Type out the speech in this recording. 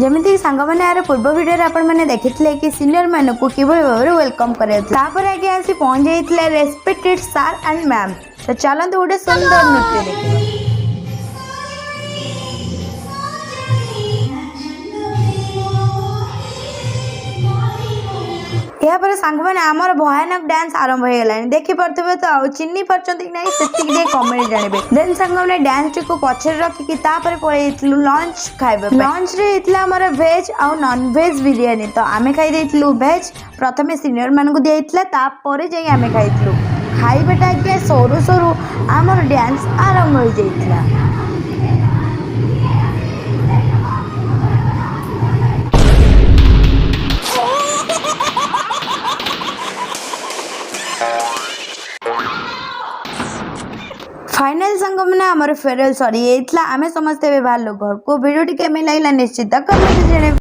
जमीती सांग मैंने यार पूर्व वीडियो आपण मैंने देखिथिले कि सीनियर मैन को किभଳି भाବରେ वेलकम करे तापर आगे आसी पहुंच जाइथिले रेस्पेक्टेड सर एंड मैम। तो चलंतु गोटे सुंदर नृत्य देखिबा। यापर सांग मैंने आमर भयानक डांस आरंभ हो गलानी देखि परथिबे तो चिन्नी परचंती कि नहीं सेतिक जे कमेडी जानिबे। देन सांग मैंने डांस टिको पछर रखी कि तापर पळेइतलु लंच खाइबे। लंच रे इतला हमर वेज आ नॉन वेज बिरयानी। तो आमे खाइ देइतलु वेज प्रथमे सीनियर मान को देइतला तापर जे आमे खाइतलु खाइबेटा के सोरु सोरु आमर डांस आरंभ हो जाइतला। फाइनल संग मैंने आमर फेयरवेल सरी आमे समस्ते बाहर घर को वीडियो टी केमे लागला निश्चित कमेंट जणे।